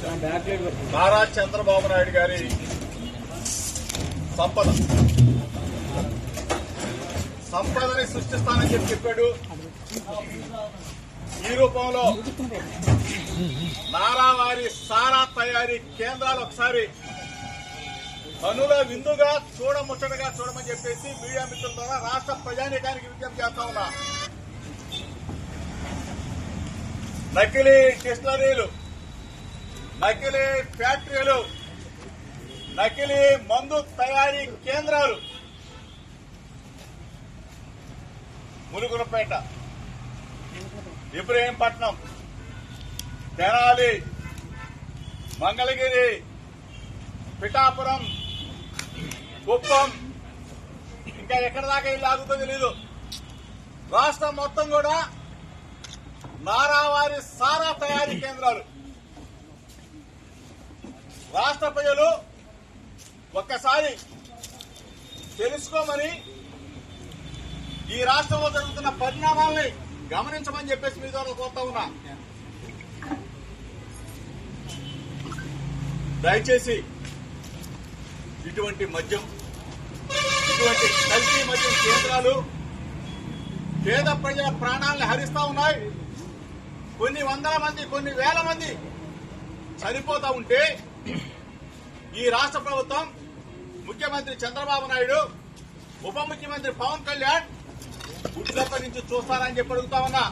నారా చంద్రబాబు నాయుడు గారి సంపదని సృష్టిస్తానని చెప్పాడు. ఈ రూపంలో నారావారి సారా తయారీ కేంద్రాలు ఒకసారి కనుల విందుగా చూడముచ్చటగా చూడమని చెప్పేసి మీడియా మిత్రుల ద్వారా రాష్ట్ర ప్రజానీకానికి విజ్ఞప్తి చేస్తా ఉన్నా. నకిలీ డిస్టిలరీలు, నకిలీ ఫ్యాక్టరీలు, నకిలీ మందు తయారీ కేంద్రాలు ములుగులపేట, ఇబ్రహీంపట్నం, తెనాలి, మంగళగిరి, పిఠాపురం, కుప్పం, ఇంకా ఎక్కడి దాకా ఇల్లు ఆగుతుందో తెలీదు. రాష్ట్రం మొత్తం కూడా నారావారి సారా తయారీ కేంద్రాలు. రాష్ట్ర ప్రజలు ఒక్కసారి తెలుసుకోమని, ఈ రాష్ట్రంలో జరుగుతున్న పరిణామాలని గమనించమని చెప్పేసి మీ ద్వారా కోరుతా ఉన్నా. దయచేసి ఇటువంటి మద్యం, ఇటువంటి కల్తీ మద్యం కేంద్రాలు పేద ప్రజల ప్రాణాలను హరిస్తా ఉన్నాయి. కొన్ని వందల మంది, కొన్ని వేల మంది చనిపోతా ఉంటే ఈ రాష్ట్ర ప్రభుత్వం, ముఖ్యమంత్రి చంద్రబాబు నాయుడు, ఉప ముఖ్యమంత్రి పవన్ కళ్యాణ్ గుడ్లప్ప నుంచి చూస్తారని చెప్పి అడుగుతా ఉన్నా.